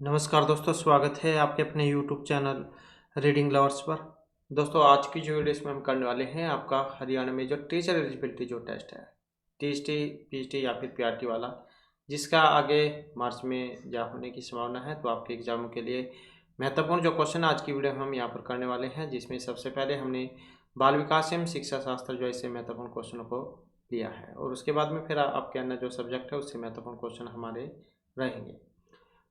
नमस्कार दोस्तों, स्वागत है आपके अपने यूट्यूब चैनल रीडिंग लवर्स पर। दोस्तों, आज की जो वीडियो इसमें हम करने वाले हैं आपका हरियाणा में जो टीचर एलिजिबिलिटी जो टेस्ट है, टीएसटी, पीएचटी या फिर पीआरटी वाला, जिसका आगे मार्च में जा होने की संभावना है। तो आपके एग्जामों के लिए महत्वपूर्ण जो क्वेश्चन आज की वीडियो में हम यहाँ पर करने वाले हैं, जिसमें सबसे पहले हमने बाल विकास एवं शिक्षा शास्त्र जो ऐसे महत्वपूर्ण क्वेश्चनों को लिया है, और उसके बाद में फिर आपके अन्य जो सब्जेक्ट है उससे महत्वपूर्ण क्वेश्चन हमारे रहेंगे।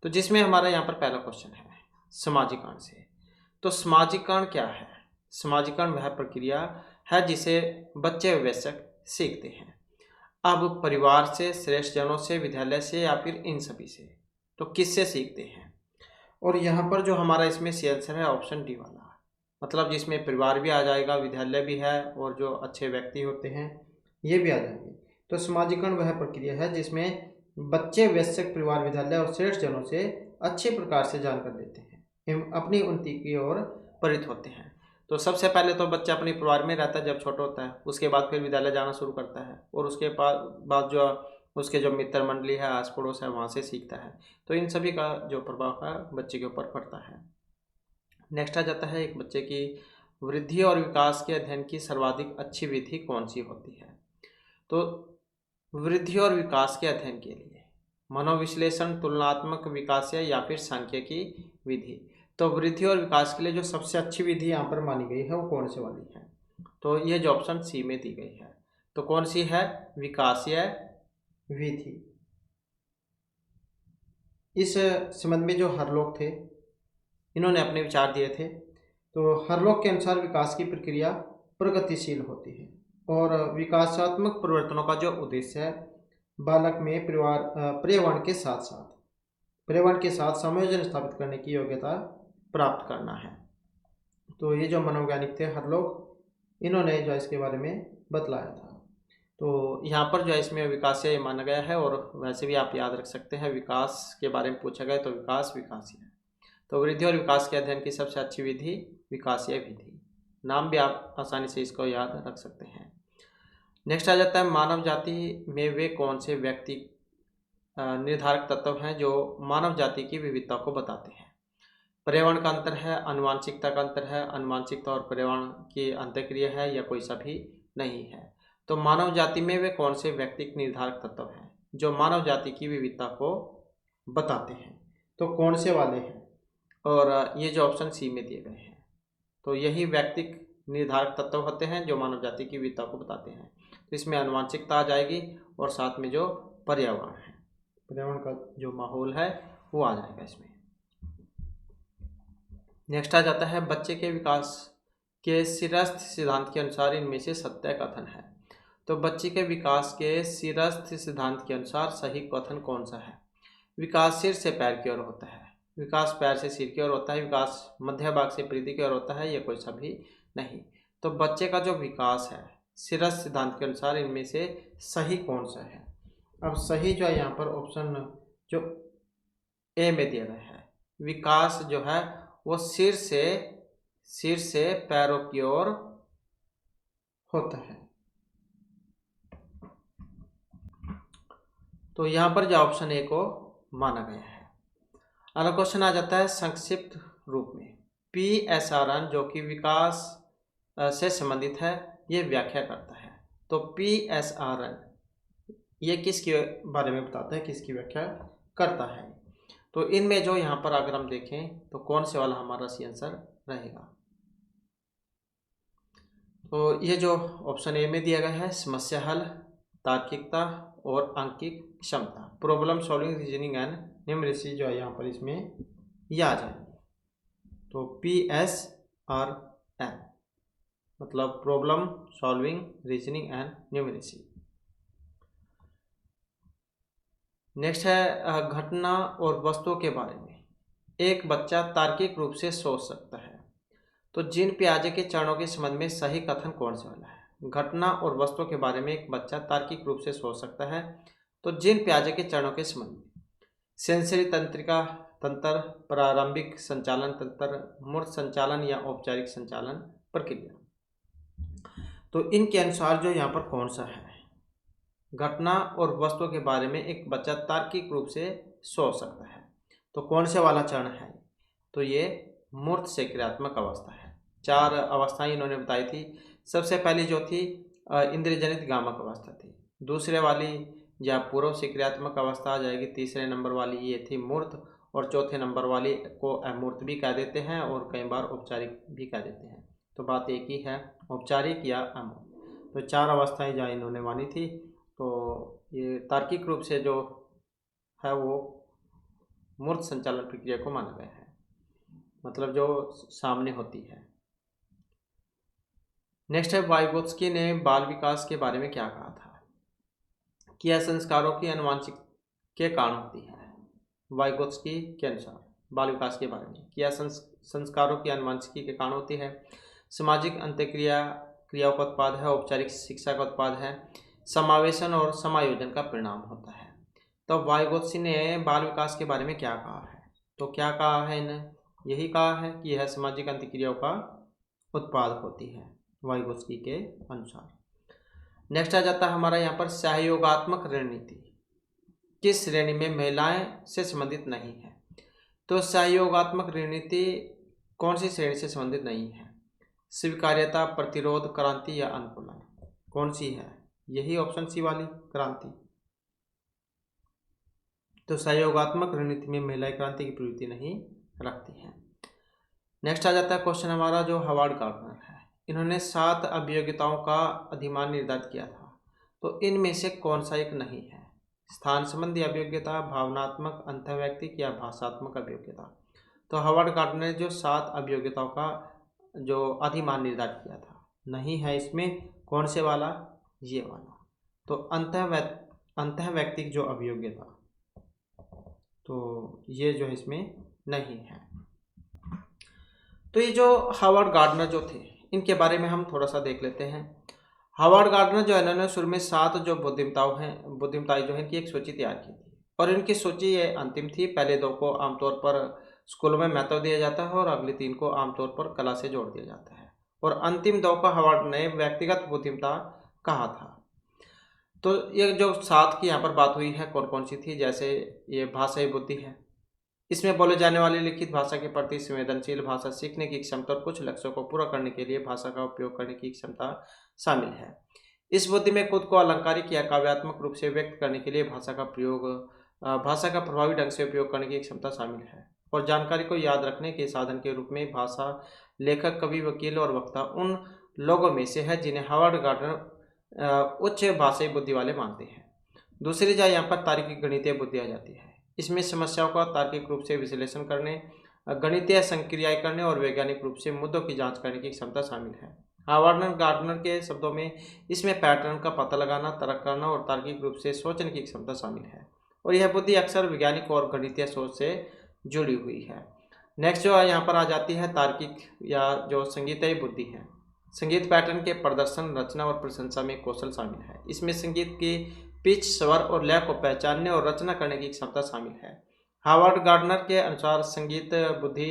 तो जिसमें हमारा यहाँ पर पहला क्वेश्चन है समाजीकरण से। तो समाजीकरण क्या है? समाजीकरण वह प्रक्रिया है जिसे बच्चे वयस्क सीखते हैं। अब परिवार से, श्रेष्ठ जनों से, विद्यालय से या फिर इन सभी से। तो किससे सीखते हैं? और यहाँ पर जो हमारा इसमें सी आंसर है ऑप्शन डी वाला, मतलब जिसमें परिवार भी आ जाएगा, विद्यालय भी है, और जो अच्छे व्यक्ति होते हैं ये भी आ जाएंगे। तो समाजीकरण वह प्रक्रिया है जिसमें बच्चे वयस्क, परिवार, विद्यालय और श्रेष्ठ जनों से अच्छे प्रकार से जानकर लेते हैं एवं अपनी उन्नति की ओर प्रेरित होते हैं। तो सबसे पहले तो बच्चा अपने परिवार में रहता है जब छोटा होता है, उसके बाद फिर विद्यालय जाना शुरू करता है, और उसके बाद जो उसके जो मित्र मंडली है, आस पड़ोस है, वहाँ से सीखता है। तो इन सभी का जो प्रभाव है बच्चे के ऊपर पड़ता है। नेक्स्ट आ जाता है, एक बच्चे की वृद्धि और विकास के अध्ययन की सर्वाधिक अच्छी विधि कौन सी होती है? तो वृद्धि और विकास के अध्ययन के लिए मनोविश्लेषण, तुलनात्मक विकास या फिर सांख्यिकी विधि। तो वृद्धि और विकास के लिए जो सबसे अच्छी विधि यहाँ पर मानी गई है वो कौन से वाली है? तो ये जो ऑप्शन सी में दी गई है, तो कौन सी है? विकासीय विधि। इस संबंध में जो हरलोक थे, इन्होंने अपने विचार दिए थे। तो हरलोक के अनुसार विकास की प्रक्रिया प्रगतिशील होती है, और विकासात्मक परिवर्तनों का जो उद्देश्य है बालक में पर्यावरण के साथ समायोजन स्थापित करने की योग्यता प्राप्त करना है। तो ये जो मनोवैज्ञानिक थे हरलोक, इन्होंने जो इसके बारे में बतलाया था। तो यहाँ पर जो है इसमें विकासीय माना गया है, और वैसे भी आप याद रख सकते हैं, विकास के बारे में पूछा गया तो विकास विकासीय है। तो वृद्धि और विकास के अध्ययन की सबसे अच्छी विधि विकासीय विधि। नाम भी आप आसानी से इसको याद रख सकते हैं। नेक्स्ट आ जाता है, मानव जाति में वे कौन से व्यक्ति निर्धारक तत्व हैं जो मानव जाति की विविधता को बताते हैं? पर्यावरण का अंतर है, आनुवंशिकता का अंतर है, आनुवंशिकता और पर्यावरण की अंतःक्रिया है, या कोई सभी नहीं है। तो मानव जाति में वे कौन से व्यक्तिक निर्धारक तत्व हैं जो मानव जाति की विविधता को बताते हैं? तो कौन से वाले हैं? और ये जो ऑप्शन सी में दिए गए हैं, तो यही व्यक्तिक निर्धारक तत्व होते हैं जो मानव जाति की विविधता को बताते हैं। तो इसमें आनुवंशिकता आ जाएगी, और साथ में जो पर्यावरण है, पर्यावरण का जो माहौल है वो आ जाएगा इसमें। नेक्स्ट आ जाता है, बच्चे के विकास के सिरस्थ सिद्धांत के अनुसार इनमें से सत्य कथन है। तो बच्चे के विकास के सिरस्थ सिद्धांत के अनुसार सही कथन कौन सा है? विकास सिर से पैर की ओर होता है, विकास पैर से सिर की ओर होता है, विकास मध्य भाग से प्रीति की ओर होता है, या कोई सभी नहीं। तो बच्चे का जो विकास है सिरस्थ सिद्धांत के अनुसार इनमें से सही कौन सा है? अब सही जो है यहाँ पर ऑप्शन जो ए में दिया गया है, विकास जो है वो सिर से पैरों की ओर होता है। तो यहाँ पर जो ऑप्शन ए को माना गया है। अगला क्वेश्चन आ जाता है संक्षिप्त रूप में, PSRN जो कि विकास से संबंधित है, ये व्याख्या करता है। तो PSRN ये किसके बारे में बताता है, किसकी व्याख्या करता है? तो इनमें जो यहाँ पर अगर हम देखें तो कौन से वाला हमारा सी आंसर रहेगा? तो ये जो ऑप्शन ए में दिया गया है, समस्या हल, तार्किकता और आंकिक क्षमता, problem solving, reasoning and numeracy जो है यहाँ पर इसमें यह आ जाए। तो PSRN मतलब problem solving, reasoning and numeracy. Next है घटना और वस्तुओं के बारे में एक बच्चा तार्किक रूप से सोच सकता है। तो जीन पियाजे के चरणों के संबंध में सही कथन कौन सा वाला है? घटना और वस्तुओं के बारे में एक बच्चा तार्किक रूप से सोच सकता है। तो जीन पियाजे के चरणों के संबंध में सेंसरी तंत्रिका तंत्र, प्रारंभिक संचालन तंत्र, मूर्त संचालन या औपचारिक संचालन प्रक्रिया। तो इनके अनुसार जो यहाँ पर कौन सा है? घटना और वस्तुओं के बारे में एक बच्चा तार्किक रूप से सोच सकता है। तो कौन से वाला चरण है? तो ये मूर्त से क्रियात्मक अवस्था है। 4 अवस्थाएं इन्होंने बताई थी। सबसे पहली जो थी इंद्रिय जनित गामक अवस्था थी। दूसरे वाली या पूर्व से क्रियात्मक अवस्था आ जाएगी। तीसरे नंबर वाली ये थी मूर्त, और चौथे नंबर वाली को अमूर्त भी कह देते हैं और कई बार औपचारिक भी कह देते हैं। तो बात एक ही है, औपचारिक या अमूर्त। तो 4 अवस्थाएं जहाँ इन्होंने मानी थी। तो ये तार्किक रूप से जो है वो मूर्त संचालन प्रक्रिया को माना गया है, मतलब जो सामने होती है। नेक्स्ट है, वाइगोत्स्की ने बाल विकास के बारे में क्या कहा था? कि यह संस्कारों की आनुवंशिक के कारण होती है। वाइगोत्स्की के अनुसार बाल विकास के बारे में कि यह संस्कारों की आनुवंशिकी के कारण होती है, सामाजिक क्रियाओं का उत्पाद है, औपचारिक शिक्षा का उत्पाद है, समावेशन और समायोजन का परिणाम होता है। तो वाइगोत्स्की ने बाल विकास के बारे में क्या कहा है? तो क्या कहा है इन्हें? यही कहा है कि यह सामाजिक अंतःक्रियाओं का उत्पाद होती है, वाइगोत्स्की के अनुसार। नेक्स्ट आ जाता है हमारा यहाँ पर सहयोगात्मक रणनीति किस श्रेणी में महिलाएं से संबंधित नहीं है? तो सहयोगात्मक रणनीति कौन सी श्रेणी से संबंधित नहीं है? स्वीकार्यता, प्रतिरोध, क्रांति या अनुकूलन? कौन सी है? यही ऑप्शन सी वाली, क्रांति। तो सहयोगात्मक रणनीति में महिलाएं क्रांति की प्रवृत्ति नहीं रखती हैं। नेक्स्ट आ जाता है क्वेश्चन हमारा जो हावर्ड गार्डनर है। इन्होंने 7 अभियोग्यताओं का अधिमान निर्धारित किया था। तो इनमें से कौन सा एक नहीं है? स्थान संबंधी अभियोग्यता, भावनात्मक, अंतःवैयक्तिक या भाषात्मक अभियोग्यता? तो हावर्ड गार्डनर ने जो 7 अभियोग्यताओं का जो अधिमान निर्धारित किया था, नहीं है इसमें कौन से वाला? ये वाला। तो अंतःवैयक्तिक जो अभियोग्यता, तो ये जो है इसमें नहीं है। तो ये जो हावर्ड गार्डनर जो थे, इनके बारे में हम थोड़ा सा देख लेते हैं। हावर्ड गार्डनर जो है, इन्होंने शुरू में 7 जो बुद्धिमताएं जो है इनकी एक सूची तैयार की थी, और इनकी सूची ये अंतिम थी। पहले 2 को आमतौर पर स्कूलों में महत्व दिया जाता है और अगले 3 को आमतौर पर कला से जोड़ दिया जाता है, और अंतिम 2 को हावर्ड ने व्यक्तिगत बुद्धिमता कहा था। तो ये जो 7 की यहाँ पर बात हुई है, कौन कौन सी थी? जैसे ये भाषाई बुद्धि है, इसमें बोले जाने वाली लिखित भाषा के प्रति संवेदनशील, भाषा सीखने की क्षमता और कुछ लक्ष्यों को पूरा करने के लिए भाषा का उपयोग करने की क्षमता शामिल है। इस बुद्धि में खुद को अलंकारिक या काव्यात्मक रूप से व्यक्त करने के लिए भाषा का प्रभावी ढंग से उपयोग करने की क्षमता शामिल है, और जानकारी को याद रखने के साधन के रूप में भाषा लेखक, कवि, वकील और वक्ता उन लोगों में से है जिन्हें हावर्ड गार्डनर उच्च भाषाई बुद्धि वाले मानते हैं। दूसरी जगह यहाँ पर तार्किक गणितीय बुद्धि आ जाती है। इसमें समस्याओं का तार्किक रूप से विश्लेषण करने, गणितीय संक्रियाएं करने और वैज्ञानिक रूप से मुद्दों की जांच करने की क्षमता शामिल है। हावर्ड गार्डनर के शब्दों में इसमें पैटर्न का पता लगाना, तर्क करना और तार्किक रूप से सोचने की क्षमता शामिल है, और यह बुद्धि अक्सर वैज्ञानिक और गणितीय सोच से जुड़ी हुई है। नेक्स्ट जो यहाँ पर आ जाती है तार्किक या जो संगीतई बुद्धि है। संगीत पैटर्न के प्रदर्शन, रचना और प्रशंसा में कौशल शामिल है। इसमें संगीत की पिच, स्वर और लय को पहचानने और रचना करने की क्षमता शामिल है। हावर्ड गार्डनर के अनुसार संगीत बुद्धि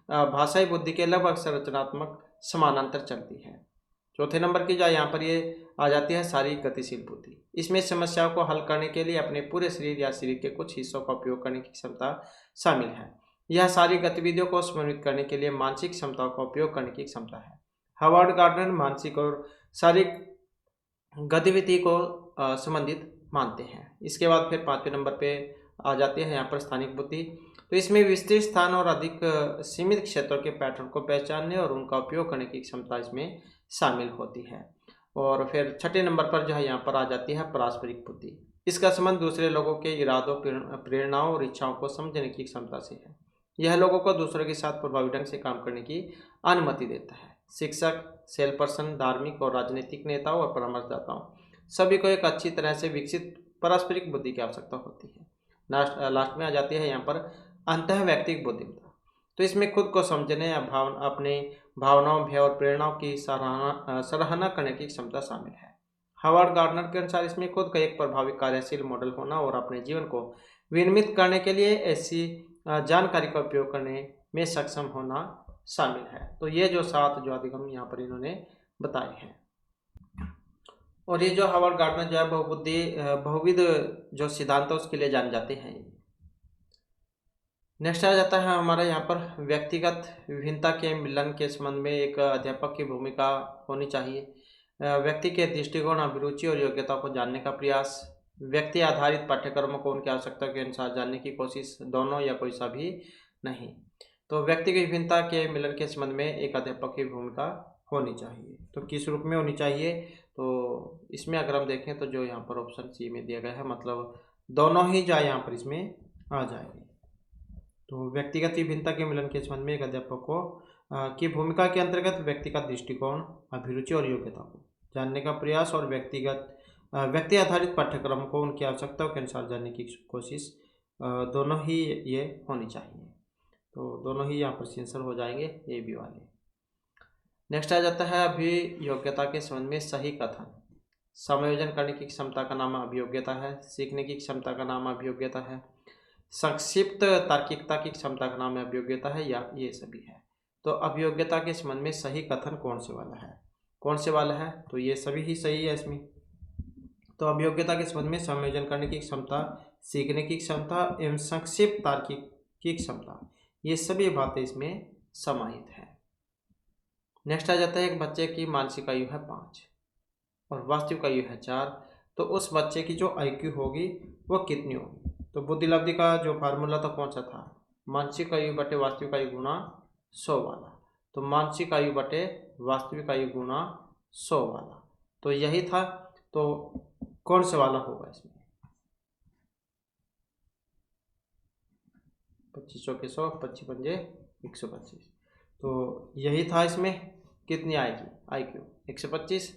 भाषाई बुद्धि के लगभग संरचनात्मक समानांतर चलती है। चौथे नंबर की जो यहाँ पर ये आ जाती है शारीरिक गतिशील बुद्धि। इसमें समस्याओं को हल करने के लिए अपने पूरे शरीर या शरीर के कुछ हिस्सों का उपयोग करने की क्षमता शामिल है। यह सारी गतिविधियों को समन्वित करने के लिए मानसिक क्षमताओं का उपयोग करने की क्षमता है। हावर्ड गार्डनर मानसिक और शारीरिक गतिविधि को संबंधित मानते हैं। इसके बाद फिर 5वें नंबर पे आ जाती है यहाँ पर स्थानिक बुद्धि। तो इसमें विस्तृत स्थान और अधिक सीमित क्षेत्रों के पैटर्न को पहचानने और उनका उपयोग करने की क्षमता इसमें शामिल होती है। और फिर 6ठे नंबर पर जो है यहाँ पर आ जाती है पारस्परिक बुद्धि। इसका संबंध दूसरे लोगों के इरादों, प्रेरणाओं और इच्छाओं को समझने की क्षमता से है। यह लोगों को दूसरों के साथ प्रभावी ढंग से काम करने की अनुमति देता है। शिक्षक, सेल पर्सन, धार्मिक और राजनीतिक नेताओं और परामर्शदाताओं सभी को एक अच्छी तरह से विकसित पारस्परिक बुद्धि की आवश्यकता होती है। लास्ट में आ जाती है यहाँ पर अंतःवैयक्तिक बुद्धिमत्ता। तो इसमें खुद को समझने या अपने भावनाओं, भय और प्रेरणाओं की सराहना करने की क्षमता शामिल है। हावर्ड गार्डनर के अनुसार इसमें खुद का एक प्रभावी कार्यशील मॉडल होना और अपने जीवन को विनियमित करने के लिए ऐसी जानकारी का उपयोग करने में सक्षम होना शामिल है। तो ये जो 7 जो अधिगम यहाँ पर इन्होंने बताए हैं। और ये जो हावर्ड गार्डनर जो है बहुविध जो सिद्धांत है उसके लिए जाने जाते हैं। नेक्स्ट आ जाता है हमारा यहाँ पर व्यक्तिगत विभिन्नता के मिलन के संबंध में एक अध्यापक की भूमिका होनी चाहिए। व्यक्ति के दृष्टिकोण, अभिरुचि और योग्यता को जानने का प्रयास, व्यक्ति आधारित पाठ्यक्रमों को उनकी आवश्यकता के अनुसार जानने की कोशिश, दोनों या कोई सा भी नहीं। तो व्यक्ति की विभिन्नता के मिलन के संबंध में एक अध्यापक की भूमिका होनी चाहिए। तो किस रूप में होनी चाहिए, तो इसमें अगर हम देखें तो जो यहाँ पर ऑप्शन सी में दिया गया है, मतलब दोनों ही जो यहाँ पर इसमें आ जाएंगे। तो व्यक्तिगत विभिन्नता के मिलन के संबंध में एक अध्यापक को की भूमिका के अंतर्गत व्यक्तिगत दृष्टिकोण, अभिरुचि और योग्यता को जानने का प्रयास और व्यक्ति आधारित पाठ्यक्रम को उनकी आवश्यकताओं के अनुसार जानने की कोशिश, दोनों ही ये होनी चाहिए। तो दोनों ही यहाँ पर आंसर हो जाएंगे, ए बी वाले। नेक्स्ट आ जाता है अभियोग्यता के संबंध में सही कथन। समायोजन करने की क्षमता का नाम अभियोग्यता है, सीखने की क्षमता का नाम अभियोग्यता है, संक्षिप्त तार्किकता की क्षमता का नाम अभियोग्यता है, या ये सभी है। तो अभियोग्यता के संबंध में सही कथन कौन से वाला है, कौन से वाला है, तो ये सभी ही सही है इसमें। तो अभियोग्यता के संबंध में समायोजन करने की क्षमता, सीखने की क्षमता एवं संक्षिप्त तार्किक की क्षमता, ये सभी बातें इसमें समाहित है। नेक्स्ट आ जाता है एक बच्चे की मानसिक आयु है 5 और वास्तविक आयु है 4, तो उस बच्चे की जो IQ होगी वो कितनी होगी। तो बुद्धिलब्धि का जो फार्मूला था कौन सा था, मानसिक आयु बटे वास्तविक आयु गुणा 100 वाला। तो मानसिक आयु बटे वास्तविक आयु गुणा 100 वाला, तो यही था। तो कौन सा वाला होगा इसमें, 25 के 100, 25 पंजे 125, तो यही था। इसमें कितनी आएगी IQ 125।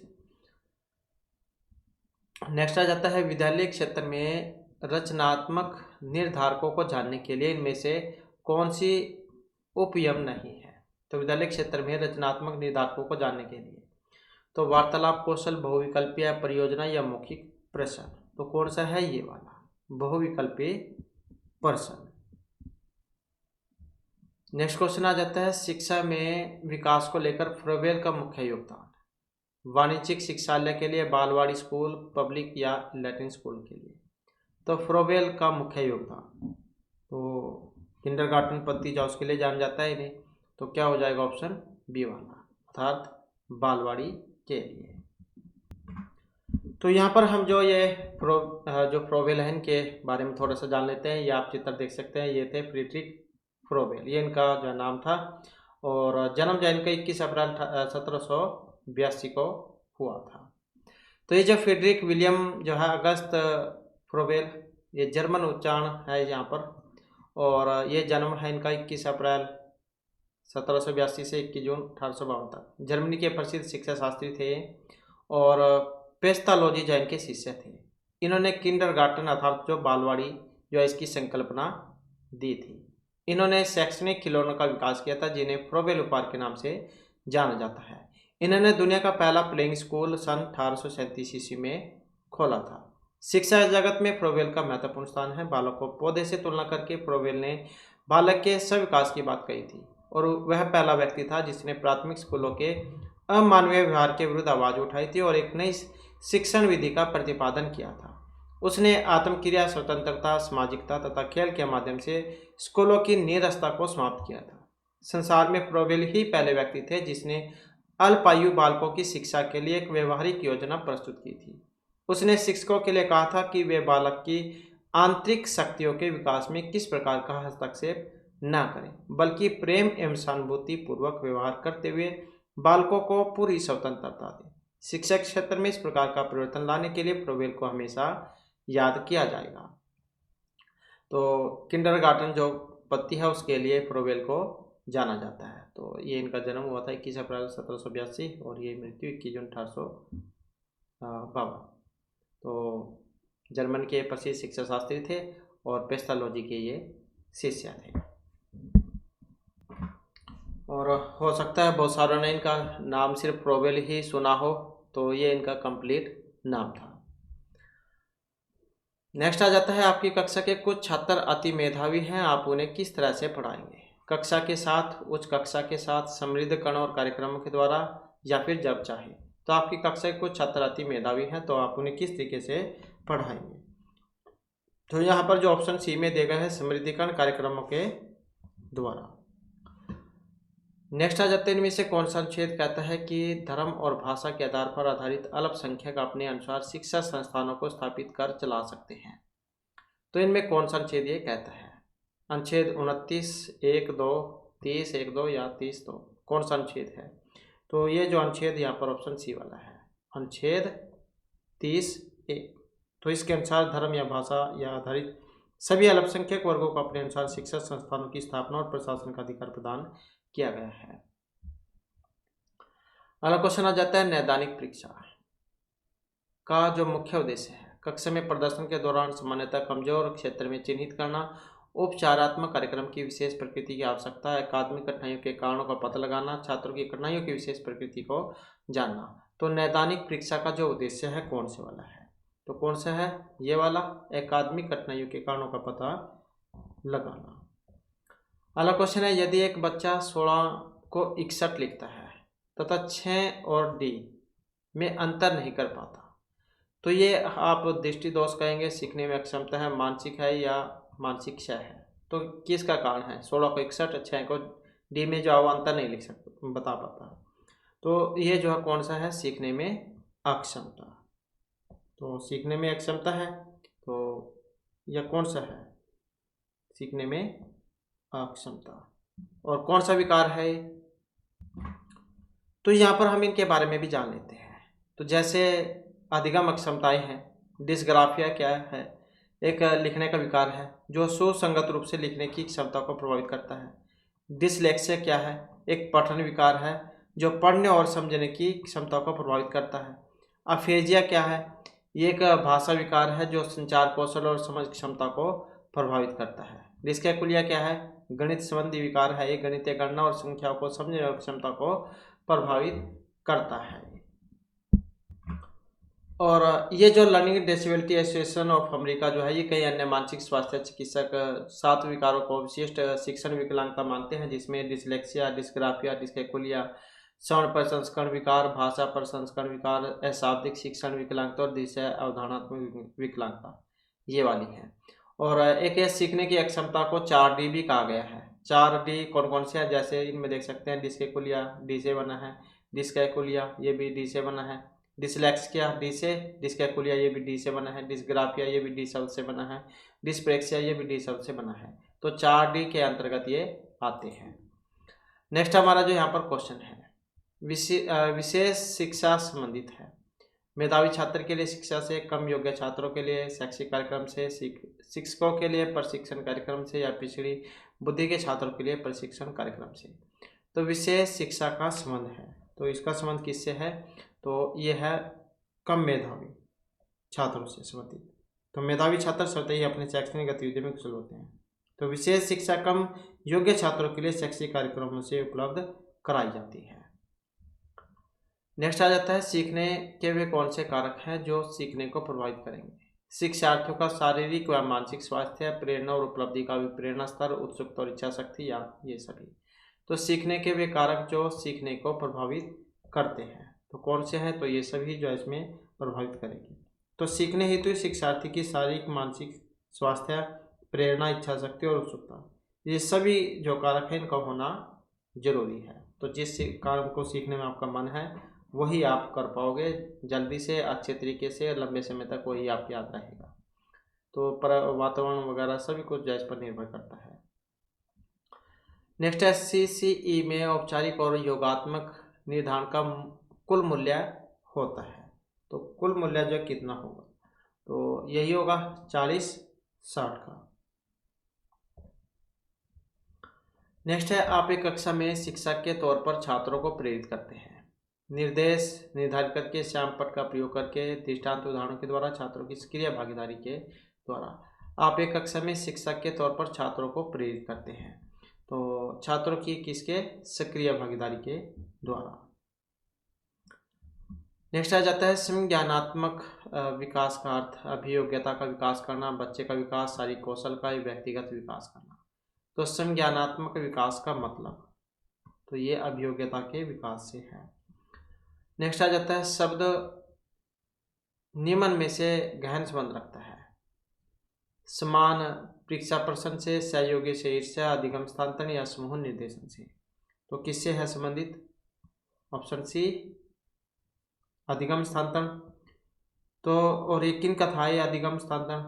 नेक्स्ट आ जाता है विद्यालय क्षेत्र में रचनात्मक निर्धारकों को जानने के लिए इनमें से कौन सी उपयम नहीं है। तो विद्यालय क्षेत्र में रचनात्मक निर्धारकों को जानने के लिए तो वार्तालाप कौशल, बहुविकल्पीय परियोजना या मौखिक प्रश्न, तो कौन सा है ये वाला, बहुविकल्पीय प्रश्न। नेक्स्ट क्वेश्चन आ जाता है शिक्षा में विकास को लेकर फ्रोबेल का मुख्य योगदान। वाणिज्यिक शिक्षालय के लिए, बालवाड़ी स्कूल, पब्लिक या लैटिन स्कूल के लिए। तो फ्रोबेल का मुख्य योगदान, तो किंडरगार्टन पद्धति जो उसके लिए जाना जाता है इन्हें, तो क्या हो जाएगा ऑप्शन बी वाला, अर्थात बालवाड़ी के लिए। तो यहाँ पर हम जो ये जो फ्रोबेल है इनके बारे में थोड़ा सा जान लेते हैं। ये आप चित्र देख सकते हैं, ये थे फ्रीडरिक फ्रोबेल, ये इनका जो नाम था, और जन्म जो इनका 21 अप्रैल 1782 को हुआ था। तो ये जो फ्रीडरिक विलियम जो है अगस्त फ्रोबेल, ये जर्मन उच्चारण है यहाँ पर, और ये जन्म है इनका 21 अप्रैल 1782 से 21 जून 1852 तक। जर्मनी के प्रसिद्ध शिक्षा शास्त्री थे और पेस्थालोजी जो इनके शिष्य थे। इन्होंने किंडरगार्टन अर्थात जो बालवाड़ी जो है इसकी संकल्पना दी थी। इन्होंने शैक्षणिक खिलौनों का विकास किया था जिन्हें फ्रोबेल उपहार के नाम से जाना जाता है। इन्होंने दुनिया का पहला प्लेइंग स्कूल सन 1837 ईस्वी में खोला था। शिक्षा जगत में फ्रोबेल का महत्वपूर्ण स्थान है। बालक को पौधे से तुलना करके फ्रोबेल ने बालक के सविकास की बात कही थी, और वह पहला व्यक्ति था जिसने प्राथमिक स्कूलों के अमानवीय व्यवहार के विरुद्ध आवाज उठाई थी और एक नई शिक्षण विधि का प्रतिपादन किया था। उसने आत्मक्रिया, स्वतंत्रता, सामाजिकता तथा खेल के माध्यम से स्कूलों की नीरसता को समाप्त किया था। संसार में फ्रोबेल ही पहले व्यक्ति थे जिसने अल्पायु बालकों की शिक्षा के लिए एक व्यवहारिक योजना प्रस्तुत की थी। उसने शिक्षकों के लिए कहा था कि वे बालक की आंतरिक शक्तियों के विकास में किस प्रकार का हस्तक्षेप न करें, बल्कि प्रेम एवं सहानुभूति पूर्वक व्यवहार करते हुए बालकों को पूरी स्वतंत्रता दें। शिक्षा के क्षेत्र में इस प्रकार का परिवर्तन लाने के लिए फ्रोबेल को हमेशा याद किया जाएगा। तो किंडरगार्टन जो पद्धति है उसके लिए फ्रोबेल को जाना जाता है। तो ये इनका जन्म हुआ था 21 अप्रैल 1782 और ये मृत्यु 21 जून 1852। तो जर्मन के प्रसिद्ध शिक्षा शास्त्री थे और पेस्थालोजी के ये शिष्य थे। और हो सकता है बहुत सारों ने इनका नाम सिर्फ फ्रोबेल ही सुना हो, तो ये इनका कंप्लीट नाम था। नेक्स्ट आ जाता है आपकी कक्षा के कुछ छात्र अति मेधावी हैं, आप उन्हें किस तरह से पढ़ाएंगे। कक्षा के साथ, उच्च कक्षा के साथ, समृद्धकरण और कार्यक्रमों के द्वारा, या फिर जब चाहे। तो आपकी कक्षा के कुछ छात्र अति मेधावी हैं तो आप उन्हें किस तरीके से पढ़ाएंगे। तो यहाँ पर जो ऑप्शन सी में दिया गया है समृद्धीकरण कार्यक्रमों के द्वारा। नेक्स्ट आ जाते हैं, इनमें से कौन सा अनुच्छेद कहता है कि धर्म और भाषा के आधार पर आधारित अल्पसंख्यक अपने अनुसार शिक्षा संस्थानों को स्थापित कर चला सकते हैं। तो इनमें कौन सा अनुच्छेद ये कहता है? अनुच्छेद 29(1)(2), 30(1)(2) या 30(2), कौन सा अनुच्छेद है? तो ये जो अनुच्छेद यहाँ पर ऑप्शन सी वाला है, अनुच्छेद 30(1). तो इसके अनुसार धर्म या भाषा या आधारित सभी अल्पसंख्यक वर्गों को अपने अनुसार शिक्षा संस्थानों की स्थापना और प्रशासन का अधिकार प्रदान किया गया है। अगला क्वेश्चन आ जाता है, नैदानिक परीक्षा का जो मुख्य उद्देश्य है कक्षा में प्रदर्शन के दौरान सामान्यतः कमजोर क्षेत्र में चिन्हित करना, उपचारात्मक कार्यक्रम की विशेष प्रकृति की आवश्यकता, अकादमिक कठिनाइयों के कारणों का पता लगाना, छात्रों की कठिनाइयों की विशेष प्रकृति को जानना। तो नैदानिक परीक्षा का जो उद्देश्य है कौन से वाला है? तो कौन सा है? ये वाला, अकादमिक कठिनाइयों के कारणों का पता लगाना। अगला क्वेश्चन है, यदि एक बच्चा 16 को 61 लिखता है तथा 6 और डी में अंतर नहीं कर पाता, तो ये आप दृष्टि दोष कहेंगे, सीखने में अक्षमता है, मानसिक है या मानसिक क्षय है? तो किसका कारण है? 16 को 61, 6 को डी में जो अंतर नहीं लिख सकते, बता पाता। तो ये जो है कौन सा है? सीखने में अक्षमता। तो सीखने में अक्षमता है, तो यह कौन सा है? सीखने में अक्षमता। और कौन सा विकार है? तो यहाँ पर हम इनके बारे में भी जान लेते हैं। तो जैसे अधिगम अक्षमताएं हैं, डिस्ग्राफिया क्या है? एक लिखने का विकार है जो सुसंगत रूप से लिखने की क्षमता को प्रभावित करता है। डिसलेक्सिया क्या है? एक पठन विकार है जो पढ़ने और समझने की क्षमता को प्रभावित करता है। अफेजिया क्या है? ये एक भाषा विकार है जो संचार कौशल और समझ क्षमता को प्रभावित करता है। डिस्कैकुलिया क्या है? गणित संबंधी विकार है, ये गणितीय गणना और संख्याओं को समझने और क्षमता को प्रभावित करता है। और ये जो learning disability association of America जो है, ये कई अन्य मानसिक स्वास्थ्य चिकित्सक 7 विकारों को विशिष्ट शिक्षण विकलांगता मानते हैं, जिसमें डिसलेक्सिया, डिस्ग्राफिया, डिस्कैकुलिया, श्रवण प्रसंस्करण विकार, भाषा प्रसंस्करण विकार, अशाब्दिक शिक्षण विकलांगता और दृश्य अवधारणात्मक विकलांगता, ये वाली है। और एक सीखने की अक्षमता को 4D भी कहा गया है। 4D कौन कौन से है? जैसे इनमें देख सकते हैं, डिस्कैकुलिया डी से बना है, डिस्कैकुलिया ये भी डी से बना है, डिसलेक्सिया डी से, डिस्कैकुलिया ये भी डी से बना है, डिस्ग्राफिया ये भी डी शब्द से बना है, डिस्प्रेक्सिया ये भी डी शब्द से बना है। तो 4D के अंतर्गत ये आते हैं। नेक्स्ट हमारा जो यहाँ पर क्वेश्चन है, विशेष शिक्षा संबंधित है। मेधावी छात्र के लिए शिक्षा से, कम योग्य छात्रों के लिए शैक्षिक कार्यक्रम से, शिक्षकों के लिए प्रशिक्षण कार्यक्रम से, या पिछड़ी बुद्धि के छात्रों के लिए प्रशिक्षण कार्यक्रम से। तो विशेष शिक्षा का संबंध है, तो इसका संबंध किससे है? तो ये है कम मेधावी छात्रों से संबंधित। तो मेधावी छात्र स्वतः ही अपने शैक्षणिक गतिविधियों में कुशल होते हैं। तो विशेष शिक्षा कम योग्य छात्रों के लिए शैक्षिक कार्यक्रमों से उपलब्ध कराई जाती है। नेक्स्ट आ जाता है, सीखने के वे कौन से कारक हैं जो सीखने को प्रभावित करेंगे? शिक्षार्थियों का शारीरिक व मानसिक स्वास्थ्य, प्रेरणा और उपलब्धि का प्रेरणा स्तर, उत्सुकता और इच्छा शक्ति, या ये सभी। तो सीखने के वे कारक जो सीखने को प्रभावित करते हैं, तो कौन से हैं? तो ये सभी जो इसमें प्रभावित करेंगे। तो सीखने हेतु शिक्षार्थी की शारीरिक, मानसिक स्वास्थ्य, प्रेरणा, इच्छा शक्ति और उत्सुकता, ये सभी जो कारक हैं इनका होना जरूरी है। तो जिस काम को सीखने में आपका मन है वही आप कर पाओगे जल्दी से, अच्छे तरीके से, लंबे समय तक वही आप याद रहेगा। तो पर वातावरण वगैरह सभी कुछ जो इस पर निर्भर करता है। नेक्स्ट है, CCE में औपचारिक और योगात्मक निर्धारण का कुल मूल्य होता है। तो कुल मूल्य जो कितना होगा? तो यही होगा 40-60 का। नेक्स्ट है, आप एक कक्षा में शिक्षक के तौर पर छात्रों को प्रेरित करते हैं। निर्देश निर्धारित करके, श्याम पट का प्रयोग करके, दृष्टांत उदाहरणों के द्वारा, छात्रों की सक्रिय भागीदारी के द्वारा। आप एक कक्षा में शिक्षक के तौर पर छात्रों को प्रेरित करते हैं, तो छात्रों की किसके? सक्रिय भागीदारी के द्वारा। नेक्स्ट आ जाता है, संज्ञानात्मक विकास का अर्थ, अभियोग्यता का विकास करना, बच्चे का विकास, शारीरिक कौशल का, व्यक्तिगत विकास करना। तो संज्ञानात्मक विकास का मतलब, तो ये अभियोग्यता के विकास से है। नेक्स्ट आ जाता है, शब्द निम्न में से गहन संबंध रखता है। समान, परीक्षा प्रश्न से, सहयोगी से, ईर्ष्या, अधिगम स्थानांतरण या समूह निर्देशन से। तो किससे है संबंधित? ऑप्शन सी अधिगम स्थानांतरण। तो और ये किन का था ये अधिगम स्थानांतरण?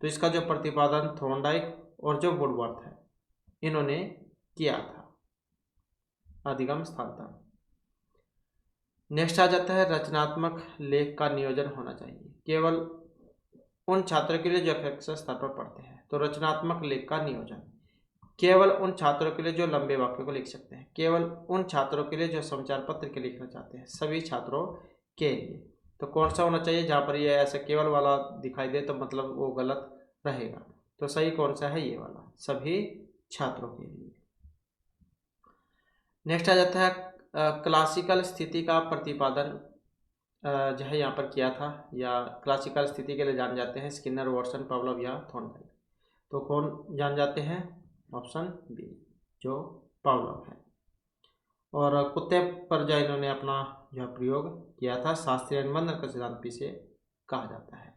तो इसका जो प्रतिपादन थॉर्नडाइक और जो वुडवर्थ है इन्होंने किया था अधिगम स्थानांतरण। नेक्स्ट आ जाता है रचनात्मक लेख का नियोजन होना चाहिए केवल उन छात्रों के लिए जो अक्षर स्तर पर पढ़ते हैं। तो रचनात्मक लेख का नियोजन केवल उन छात्रों के लिए जो लंबे वाक्य को लिख सकते हैं, केवल उन छात्रों के लिए जो समाचार पत्र के लिखना चाहते हैं, सभी छात्रों के लिए। तो कौन सा होना चाहिए? जहाँ पर ये ऐसा केवल वाला दिखाई दे तो मतलब वो गलत रहेगा। तो सही कौन सा है? ये वाला, सभी छात्रों के लिए। नेक्स्ट आ जाता है क्लासिकल स्थिति का प्रतिपादन जो है यहाँ पर किया था, या क्लासिकल स्थिति के लिए जान जाते हैं स्किनर, वाटसन, पावलोव या थॉर्नडाइक। तो कौन जान जाते हैं? ऑप्शन बी, जो पावलोव है। और कुत्ते पर जो इन्होंने अपना जो प्रयोग किया था शास्त्रीय अनुबंधन का सिद्धांत भी से कहा जाता है।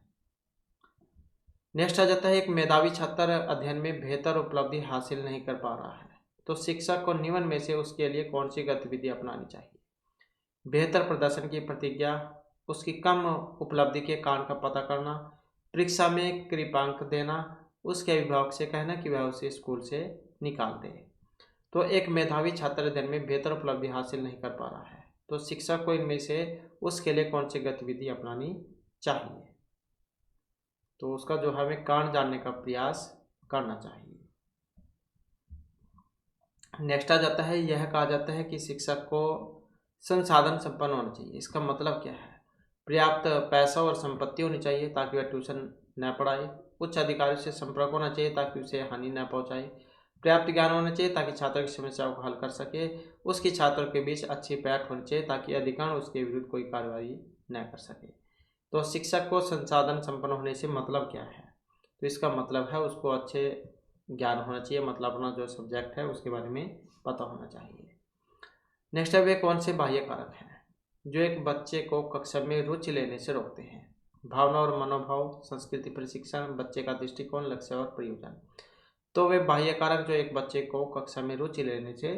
नेक्स्ट आ जाता है एक मेधावी छात्र अध्ययन में बेहतर उपलब्धि हासिल नहीं कर पा रहा है, तो शिक्षक को निम्न में से उसके लिए कौन सी गतिविधि अपनानी चाहिए? बेहतर प्रदर्शन की प्रतिज्ञा, उसकी कम उपलब्धि के कारण का पता करना, परीक्षा में कृपांक देना, उसके अभिभावक से कहना कि वह उसे स्कूल से निकाल दे। तो एक मेधावी छात्र अध्ययन में बेहतर उपलब्धि हासिल नहीं कर पा रहा है, तो शिक्षक को इनमें से उसके लिए कौन सी गतिविधि अपनानी चाहिए? तो उसका जो है हमें कारण जानने का प्रयास करना चाहिए। नेक्स्ट आ जाता है, यह कहा जाता है कि शिक्षक को संसाधन संपन्न होना चाहिए। इसका मतलब क्या है? पर्याप्त पैसा और संपत्ति होनी चाहिए ताकि वह ट्यूशन न पढ़ाए, उच्च अधिकारियों से संपर्क होना चाहिए ताकि उसे हानि न पहुंचाए, पर्याप्त ज्ञान होना चाहिए ताकि छात्र की समस्याओं को हल कर सके, उसकी छात्रों के बीच अच्छी पैठ होनी चाहिए ताकि अधिकांश उसके विरुद्ध कोई कार्रवाई न कर सके। तो शिक्षक को संसाधन संपन्न होने से मतलब क्या है? तो इसका मतलब है उसको अच्छे ज्ञान होना चाहिए, मतलब अपना जो सब्जेक्ट है उसके बारे में पता होना चाहिए। नेक्स्ट है वे कौन से बाह्य कारक हैं जो एक बच्चे को कक्षा में रुचि लेने से रोकते हैं? भावना और मनोभाव, संस्कृति, प्रशिक्षण, बच्चे का दृष्टिकोण, लक्ष्य और प्रयोजन। तो वे बाह्य कारक जो एक बच्चे को कक्षा में रुचि लेने से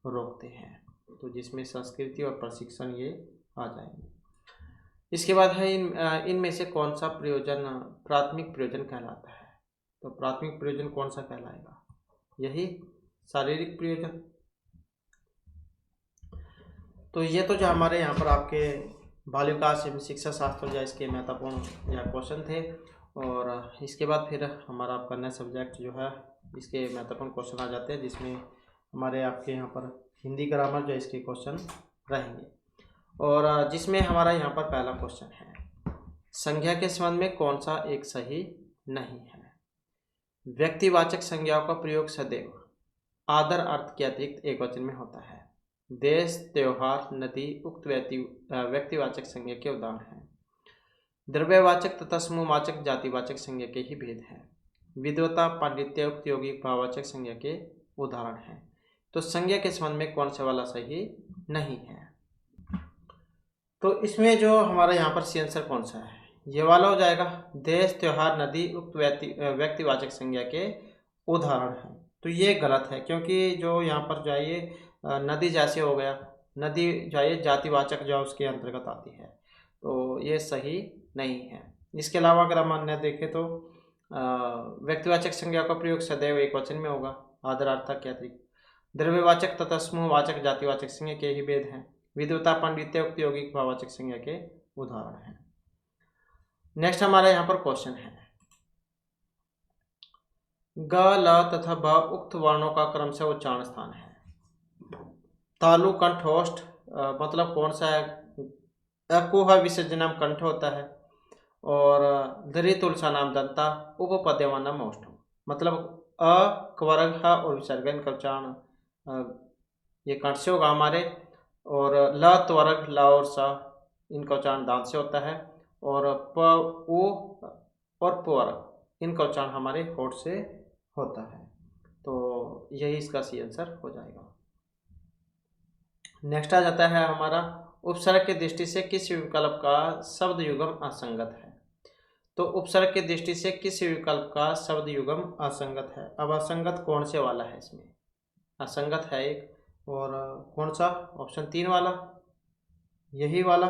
रोकते हैं, तो जिसमें संस्कृति और प्रशिक्षण ये आ जाएंगे। इसके बाद है इनमें से कौन सा प्रयोजन प्राथमिक प्रयोजन कहलाता है? तो प्राथमिक प्रयोजन कौन सा कहलाएगा? यही शारीरिक प्रयोजन। तो ये तो जो हमारे यहाँ पर आपके बाल विकास एवं शिक्षा शास्त्र या इसके महत्वपूर्ण या क्वेश्चन थे, और इसके बाद फिर हमारा आपका नया सब्जेक्ट जो है इसके महत्वपूर्ण क्वेश्चन आ जाते हैं, जिसमें हमारे आपके यहाँ पर हिंदी ग्रामर जो इसके क्वेश्चन रहेंगे। और जिसमें हमारा यहाँ पर पहला क्वेश्चन है, संज्ञा के संबंध में कौन सा एक सही नहीं है? व्यक्तिवाचक संज्ञाओं का प्रयोग सदैव आदर अर्थ के अतिरिक्त एकवचन में होता है। देश, त्योहार, नदी उक्त व्यक्तिवाचक संज्ञा के उदाहरण हैं। द्रव्यवाचक तथा समूहवाचक जातिवाचक संज्ञा के ही भेद हैं। विद्वता, पांडित्य उक्त यौगिक भाववाचक संज्ञा के उदाहरण हैं। तो संज्ञा के संबंध में कौन सा वाला सही नहीं है? तो इसमें जो हमारा यहाँ पर सी आंसर कौन सा है? ये वाला हो जाएगा। देश, त्योहार, नदी उक्त व्यक्तिवाचक संज्ञा के उदाहरण हैं। तो ये गलत है, क्योंकि जो यहाँ पर जो है ये नदी जैसे हो गया, नदी जो है जातिवाचक जो उसके अंतर्गत आती है, तो ये सही नहीं है। इसके अलावा अगर हम अन्य देखें तो व्यक्तिवाचक संज्ञा का प्रयोग सदैव एक वचन में होगा आदरार्थक के अतिरिक्त। द्रव्यवाचक तथा समूहवाचक जातिवाचक संज्ञा के ही भेद हैं। विद्वता, पांडित्य उक्त यौगिक भाववाचक संज्ञा के उदाहरण हैं। नेक्स्ट हमारा यहाँ पर क्वेश्चन है, ग, ल तथा ब उक्त वर्णों का क्रमशः उच्चारण स्थान है। तालु कंठोष्ठ मतलब कौन सा है? अकुह विसर्जनम कंठ होता है, और दरी तुलसा नाम दंता उपपद्यमान नाम ओष्ठ, मतलब अ क्वर्ग ह और विसर्ग इनका उच्चारण ये कंठ से होगा हमारे, और ल त्वर्ग ल और स इनका उच्चारण दांत से होता है, और प उ और प्वर्ग इनका उच्चारण हमारे होठ से होता है। तो यही इसका सी आंसर हो जाएगा। नेक्स्ट आ जाता है हमारा उपसर्ग की दृष्टि से किस विकल्प का शब्द युग्म असंगत है? तो उपसर्ग की दृष्टि से किस विकल्प का शब्द युग्म असंगत है। अब असंगत कौन से वाला है, इसमें असंगत है एक, और कौन सा, ऑप्शन 3 वाला, यही वाला।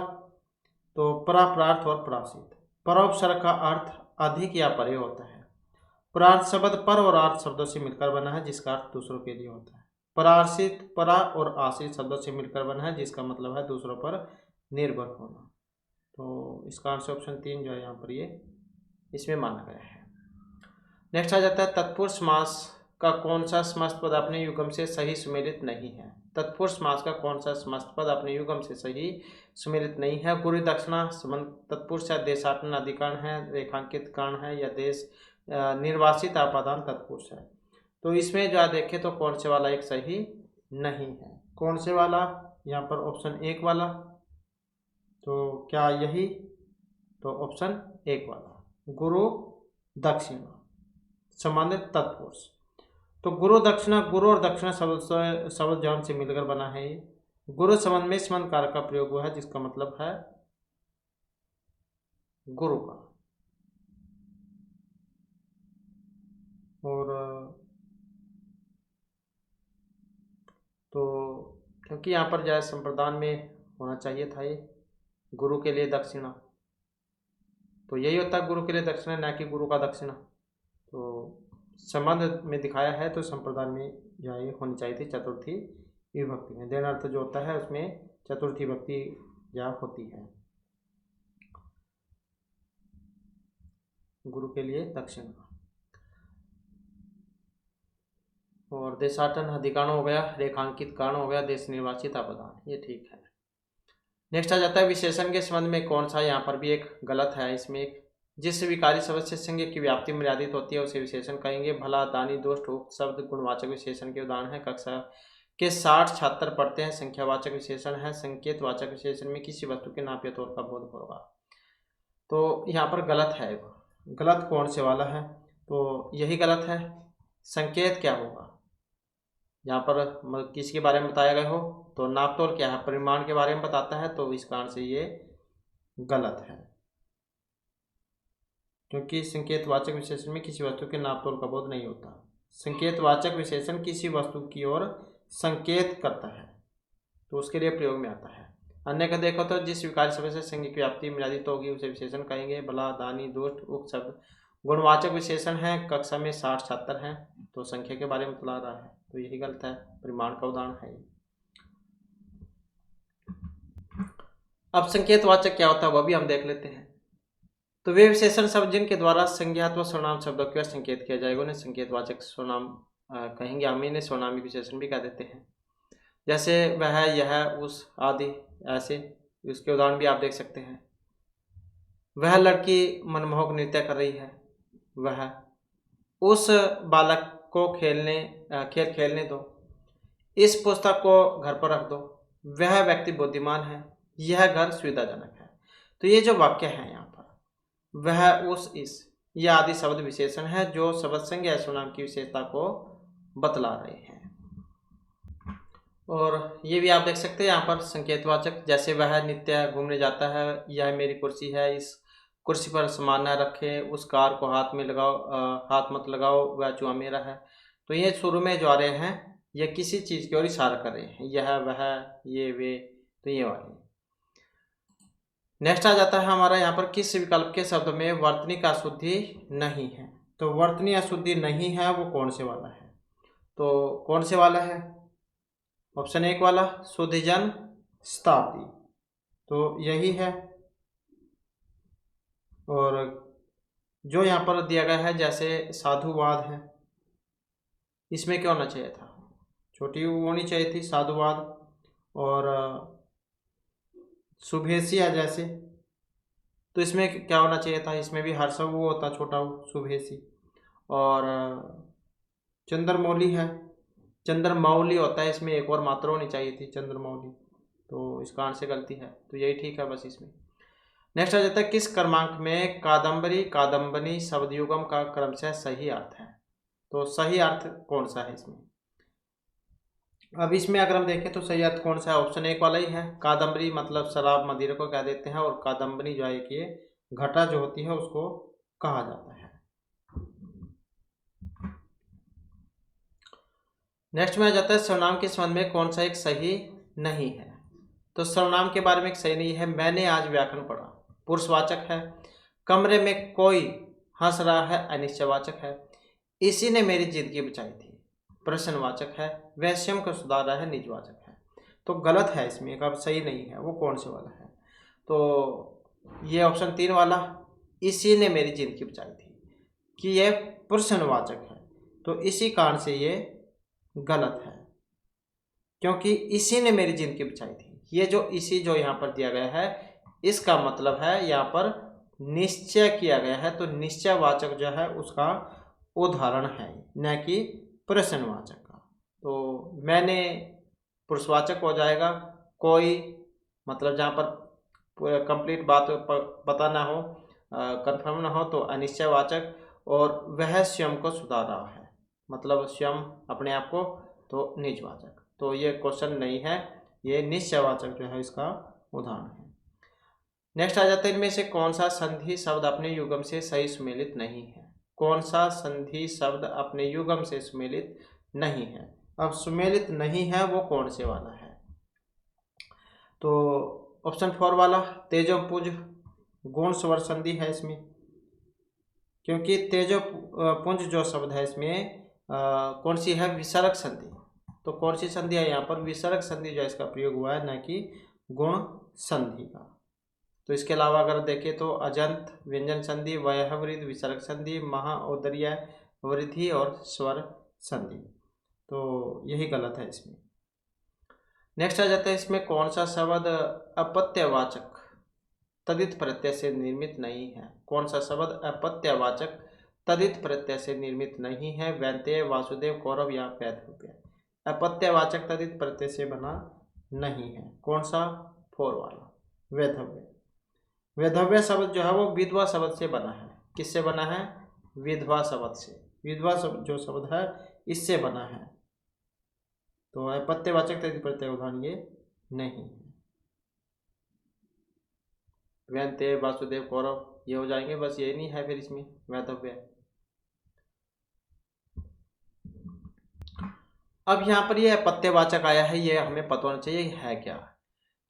तो पराप्रार्थ और परासित। परोपसर्ग का अर्थ अधिक या परे होता है। परार्थ शब्द पर और अर्थ शब्दों से मिलकर बना है, जिसका अर्थ दूसरों के लिए होता है। पराश्रित परा और आश्रित शब्दों से मिलकर बना है, जिसका मतलब है दूसरों पर निर्भर होना। तो इसका आंसर ऑप्शन 3 जो है यहाँ पर ये इसमें माना गया है। नेक्स्ट आ जाता है तत्पुरुष समास का कौन सा समास पद अपने युग्म से सही सुमेलित नहीं है। तत्पुरुष समास का कौन सा समास पद अपने युग्म से सही सुमेलित नहीं है। गुरु दक्षिणा संबंध तत्पुरुष या देशाटन अधिकरण है, रेखांकित करण है, या देश निर्वासित आपादान तत्पुरुष है। तो इसमें जो देखें तो कौन से वाला एक सही नहीं है। कौन से वाला, यहाँ पर ऑप्शन 1 वाला। तो क्या यही, तो ऑप्शन 1 वाला, गुरु दक्षिणा संबंधित तत्पुरुष। तो गुरु दक्षिणा, गुरु और दक्षिणा शब्द जौन से मिलकर बना है। ये गुरु संबंध में संबंध कारक का प्रयोग हुआ है, जिसका मतलब है गुरु का। और तो क्योंकि यहाँ पर जाए संप्रदान में होना चाहिए था ये गुरु के लिए दक्षिणा, तो यही होता है गुरु के लिए दक्षिणा, ना कि गुरु का दक्षिणा। तो संबंध में दिखाया है तो संप्रदान में यहाँ ये होनी चाहिए थी चतुर्थी विभक्ति में। देन अर्थ जो होता है उसमें चतुर्थी विभक्ति यहाँ होती है, गुरु के लिए दक्षिणा। और देशाटन अधिकरण हो गया, रेखांकित करण हो गया, देश निर्वाचित आपादान, ये ठीक है। नेक्स्ट आ जाता है विशेषण के संबंध में कौन सा, यहाँ पर भी एक गलत है। इसमें एक, जिस विकारी शब्द से संज्ञा की व्याप्ति मर्यादित होती है उसे विशेषण कहेंगे। भला, दानी, दोस्त, उक्त शब्द गुणवाचक विशेषण के उदाहरण है। कक्षा के 60 छात्र पढ़ते हैं, संख्यावाचक विशेषण है। संकेतवाचक विशेषण में किसी वस्तु के नाप या तौल का बोध होगा। तो यहाँ पर गलत है, गलत कौन से वाला है, तो यही गलत है। संकेत क्या होगा, यहाँ पर किसके बारे में बताया गया हो, तो नाप तोल क्या है, परिमाण के बारे में बताता है, तो इस कारण से ये गलत है, क्योंकि संकेतवाचक विशेषण में किसी वस्तु के नाप तोल का बोध नहीं होता। संकेतवाचक विशेषण किसी वस्तु की ओर संकेत करता है, तो उसके लिए प्रयोग में आता है। अन्य का देखो तो जिस विकारी शब्द से संज्ञा की व्याप्ति मर्यादित होगी उसे विशेषण कहेंगे। भला, दानी, दोस्त, उक्त शब्द गुणवाचक विशेषण है। कक्षा में 60 छात्र हैं, तो संख्या के बारे में बता रहा है, तो यही गलत है, परिमाण का उदाहरण है। अब संकेतवाचक क्या होता है वह भी हम देख लेते हैं। तो वे विशेषण शब्द जिनके द्वारा संज्ञात्मक सर्वनाम शब्दों की ओर संकेत किया जाएगा उन्हें संकेतवाचक सर्वनाम कहेंगे। हम इन्हें सर्वनामी विशेषण भी कह देते हैं, जैसे वह, यह, उस आदि, ऐसे। इसके उदाहरण भी आप देख सकते हैं। वह लड़की मनमोहक नृत्य कर रही है, वह, उस बालक को खेल खेलने दो, इस पुस्तक को घर पर रख दो, वह व्यक्ति बुद्धिमान है, यह घर सुविधाजनक है। तो ये जो वाक्य है यहाँ पर, वह, उस, इस, ये आदि शब्द विशेषण है जो शब्द संज्ञा या सर्वनाम की विशेषता को बतला रहे हैं। और ये भी आप देख सकते हैं यहाँ पर संकेतवाचक, जैसे वह नित्य घूमने जाता है, यह मेरी कुर्सी है, इस कुर्सी पर सामान न रखे, उस कार को हाथ में लगाओ, हाथ मत लगाओ, वह चूहा मेरा है। तो ये शुरू में जो आ रहे हैं ये किसी चीज़ की ओर इशारा कर रहे हैं, यह, वह, ये, वे, तो ये वाले। नेक्स्ट आ जाता है हमारा यहाँ पर किस विकल्प के शब्द में वर्तनी का अशुद्धि नहीं है। तो वर्तनी अशुद्धि नहीं है वो कौन से वाला है, तो कौन से वाला है, ऑप्शन 1 वाला, शुद्धजन शताब्दी, तो यही है। और जो यहाँ पर दिया गया है जैसे साधुवाद है, इसमें क्या होना चाहिए था, छोटी होनी चाहिए थी साधुवाद। और शुभेशिया जैसे, तो इसमें क्या होना चाहिए था, इसमें भी हर्ष वो होता, छोटा शुभेशी। और चंद्रमौली है, चंद्रमौली होता है, इसमें एक और मात्रा होनी चाहिए थी, चंद्रमौली, तो इसका आंसर गलती है, तो यही ठीक है बस इसमें। नेक्स्ट आ जाता है किस क्रमांक में कादम्बरी, कादम्बनी शब्द युग्म का क्रमशः सही अर्थ है। तो सही अर्थ कौन सा है इसमें, अब इसमें अगर हम देखें तो सही अर्थ कौन सा है, ऑप्शन 1 वाला ही है। कादम्बरी मतलब शराब मदिरा को कह देते हैं, और कादम्बनी जो है कि घटा जो होती है उसको कहा जाता है। नेक्स्ट में आ जाता है सर्वनाम के संबंध में कौन सा एक सही नहीं है। तो सर्वनाम के बारे में एक सही नहीं है। मैंने आज व्याकरण पढ़ा, पुरुषवाचक है। कमरे में कोई हंस रहा है, अनिश्चयवाचक है। इसी ने मेरी जिंदगी बचाई थी, प्रश्नवाचक है। वह स्वयं को सुधार रहा है, निजवाचक है। तो गलत है, इसमें एक अब सही नहीं है। वो कौन से वाला है? तो ये ऑप्शन 3 वाला, इसी ने मेरी जिंदगी बचाई थी, कि यह प्रश्नवाचक है। तो इसी कारण से ये गलत है, क्योंकि इसी ने मेरी जिंदगी बचाई थी। ये जो इसी जो यहाँ पर दिया गया है, इसका मतलब है यहाँ पर निश्चय किया गया है। तो निश्चयवाचक जो है उसका उदाहरण है, न कि प्रश्नवाचक का। तो मैंने पुरुषवाचक हो जाएगा। कोई मतलब जहाँ पर कंप्लीट बात पता ना हो, कंफर्म ना हो, तो अनिश्चयवाचक। और वह स्वयं को सुधार रहा है, मतलब स्वयं अपने आप को, तो निजवाचक। तो ये क्वेश्चन नहीं है, ये निश्चयवाचक जो है इसका उदाहरण है। नेक्स्ट आ जाता है, इनमें से कौन सा संधि शब्द अपने युग्म से सही सुमेलित नहीं है? कौन सा संधि शब्द अपने युग्म से सुमेलित नहीं है? अब सुमेलित नहीं है वो कौन से वाला है? तो ऑप्शन 4 वाला, तेजोपुंज गुण स्वर संधि है इसमें, क्योंकि तेजोपुंज जो शब्द है इसमें कौन सी है? विसर्ग संधि। तो कौन सी संधि है यहाँ पर? विसर्ग संधि जो इसका प्रयोग हुआ है, न कि गुण संधि का। तो इसके अलावा अगर देखें तो अजंत व्यंजन संधि, वयवृद्ध विसर्ग संधि, महाऔदर्य वृद्धि और स्वर संधि। तो यही गलत है इसमें। नेक्स्ट आ जाता है, इसमें कौन सा शब्द अपत्यवाचक तदित प्रत्यय से निर्मित नहीं है? कौन सा शब्द अपत्यवाचक तदित प्रत्यय से निर्मित नहीं है? वैंतेय, वासुदेव, कौरव या वैधव्य। अपत्यवाचक तदित प्रत्यय से बना नहीं है। कौन सा? 4 वाला, वैधव्य। वैधव्य शब्द जो है वो विधवा शब्द से बना है। किससे बना है? विधवा शब्द से। विधवा शब्द जो शब्द है इससे बना है। तो अपत्यवाचक तदित प्रत्यय उदाहरण ये नहीं है। वैंतेय, वासुदेव, कौरव ये हो जाएंगे, बस ये नहीं है फिर इसमें वैधव्य। अब यहाँ पर ये अपत्यवाचक आया है, ये हमें पता होना चाहिए है क्या।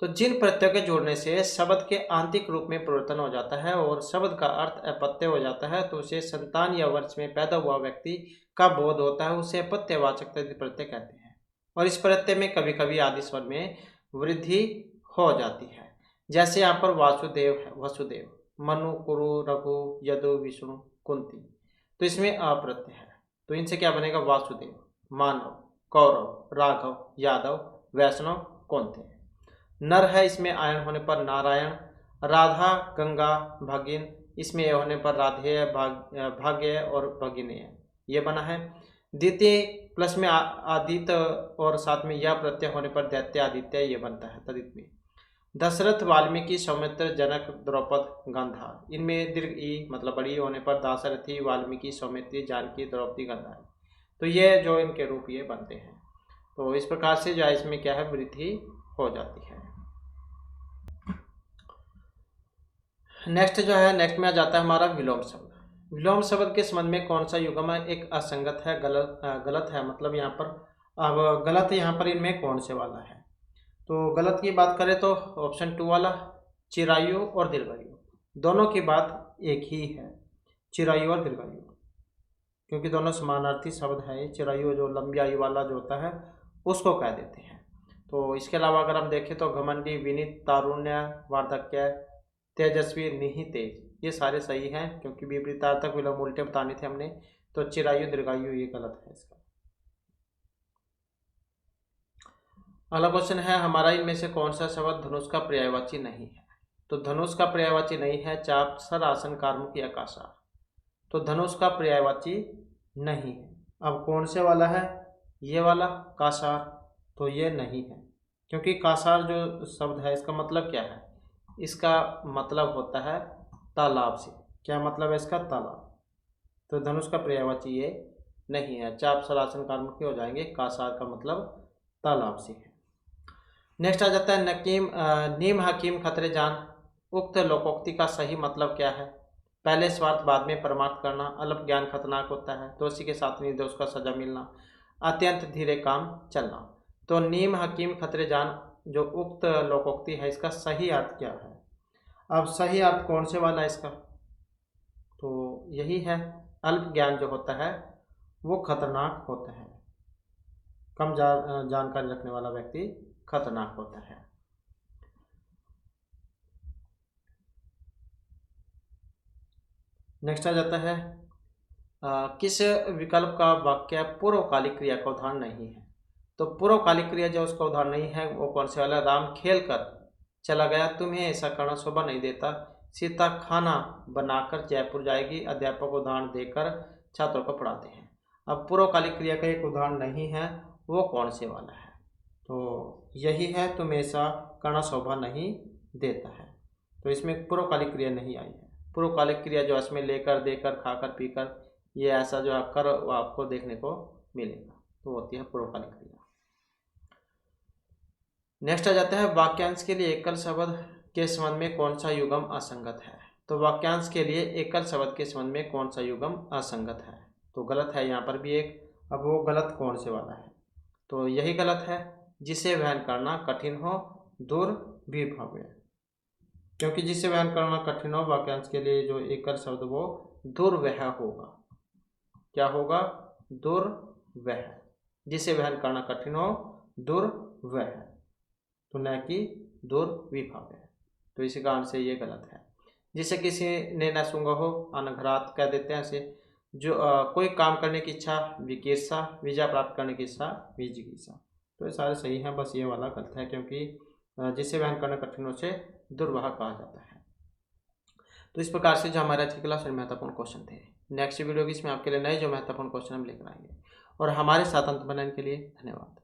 तो जिन प्रत्ययों के जोड़ने से शब्द के आंतरिक रूप में परिवर्तन हो जाता है और शब्द का अर्थ अपत्य हो जाता है, तो उसे संतान या वंश में पैदा हुआ व्यक्ति का बोध होता है, उसे अपत्यवाचक तदित प्रत्यय कहते हैं। और इस प्रत्यय में कभी कभी आदि स्वर में वृद्धि हो जाती है। जैसे यहाँ पर वासुदेव है, वसुदेव, मनु, कुरु, रघु, यदु, विष्णु, कुंती। तो इसमें अप्रत्यय है, तो इनसे क्या बनेगा? वासुदेव, मानव, कौरव, राघव, यादव, वैष्णव, कौंते। नर है, इसमें आयन होने पर नारायण। राधा, गंगा, भगिन, इसमें ए होने पर राधेय, भाग्य और भगिनेय, ये बना है। द्वितीय प्लस में आदित्य और साथ में यह प्रत्यय होने पर दैत्य, आदित्य, ये बनता है तदित में। दशरथ, वाल्मीकि, सौमित्र, जनक, द्रौपद, गांधार, इनमें दीर्घ ई मतलब बड़ी होने पर दाशरथी, वाल्मीकि, सौमित्री, जानकी, द्रौपदी, गांधार। तो ये जो इनके रूप ये बनते हैं। तो इस प्रकार से जो इसमें क्या है, वृद्धि हो जाती है। नेक्स्ट जो है, नेक्स्ट में आ जाता है हमारा विलोम शब्द। विलोम शब्द के संबंध में कौन सा युग्म है एक असंगत है, गलत है, मतलब यहाँ पर अब गलत यहाँ पर इनमें कौन से वाला है? तो गलत की बात करें तो ऑप्शन 2 वाला, चिरायु और दीर्घायु, दोनों की बात एक ही है, चिरायु और दीर्घायु, क्योंकि दोनों समानार्थी शब्द है। चिरायु जो लंबी आयु वाला जो होता है उसको कह देते हैं। तो इसके अलावा अगर हम देखें तो घमंडी, विनीत, तारुण्य, वार्धक्य, तेजस्वी, निहितेज, ये सारे सही हैं, क्योंकि विपरीतार्थक विलोम उल्टे बताने थे हमने। तो चिरायु, दीर्घायु ये गलत है इसका। अगला क्वेश्चन है हमारा, इनमें से कौन सा शब्द धनुष का पर्यायवाची नहीं है? तो धनुष का पर्यायवाची नहीं है चाप, सर, आसन, कार्मुक या कासार। तो धनुष का पर्यायवाची नहीं है। अब कौन से वाला है? ये वाला, कासार। तो ये नहीं है, क्योंकि कासार जो शब्द है इसका मतलब क्या है? इसका मतलब होता है तालाब से। क्या मतलब है इसका? तालाब। तो धनुष का पर्यायवाची ये नहीं है। चाप, सरासन, कार्मुक हो जाएंगे, कासार का मतलब तालाब से है। नेक्स्ट आ जाता है नीम हकीम खतरे जान, उक्त लोकोक्ति का सही मतलब क्या है? पहले स्वार्थ बाद में परमार्थ करना, अल्प ज्ञान खतरनाक होता है, दोषी के साथ निर्दोष का सजा मिलना, अत्यंत धीरे काम चलना। तो नीम हकीम खतरे जान जो उक्त लोकोक्ति है, इसका सही अर्थ क्या है? अब सही अर्थ कौन से वाला है इसका? तो यही है, अल्प ज्ञान जो होता है वो खतरनाक होता है, कम जानकारी रखने वाला व्यक्ति खतरनाक होता है। नेक्स्ट आ जाता है किस विकल्प का वाक्य पूर्वकालिक क्रिया का उदाहरण नहीं है? तो पूर्वकालिक क्रिया जो उसका उदाहरण नहीं है वो कौन से वाला? राम खेल कर चला गया, तुम्हें ऐसा करना शोभा नहीं देता। सीता खाना बनाकर जयपुर जाएगी। अध्यापक उदाहरण देकर छात्रों को पढ़ाते हैं। अब पूर्वकालिक क्रिया का एक उदाहरण नहीं है, वो कौन से वाला है? तो यही है, तुम्हें ऐसा करना शोभा नहीं देता है। तो इसमें पूर्वकालिक क्रिया नहीं आई है। पूर्वकालिक क्रिया जो इसमें लेकर, देकर, खाकर, पीकर, ये ऐसा जो आप कर वो आपको देखने को मिलेगा, तो होती है पूर्वकालिक क्रिया। नेक्स्ट आ जाता है वाक्यांश के लिए एकल शब्द के संबंध में कौन सा युग्म असंगत है? तो वाक्यांश के लिए एकल शब्द के संबंध में कौन सा युग्म असंगत है? तो गलत है यहाँ पर भी एक। अब वो गलत कौन से वाला है? तो यही गलत है, जिसे वहन करना कठिन हो, दुर्विभव्य। क्योंकि जिसे वहन करना कठिन हो, वाक्यांश के लिए जो एकल शब्द वो दुर्वह होगा। क्या होगा? दुर्वह। जिसे वहन करना कठिन हो, दुर्वह, तो न कि दुर्विभव्य। तो इसी कारण से ये गलत है। जिसे किसी ने न सूंघा हो, अनघरात कह देते हैं ऐसे। जो कोई काम करने की इच्छा, विकीर्षा, विजय प्राप्त करने की इच्छा, विजिगीषा। तो ये सारे सही हैं, बस ये वाला गलत है, क्योंकि जिसे वहन करना कठिन से दुर्वाह कहा जाता है। तो इस प्रकार से जो हमारे आज की क्लास में महत्वपूर्ण क्वेश्चन थे। नेक्स्ट वीडियो की इसमें आपके लिए नए जो महत्वपूर्ण क्वेश्चन हम लेकर आएंगे। और हमारे साथ अंत बनाने के लिए धन्यवाद।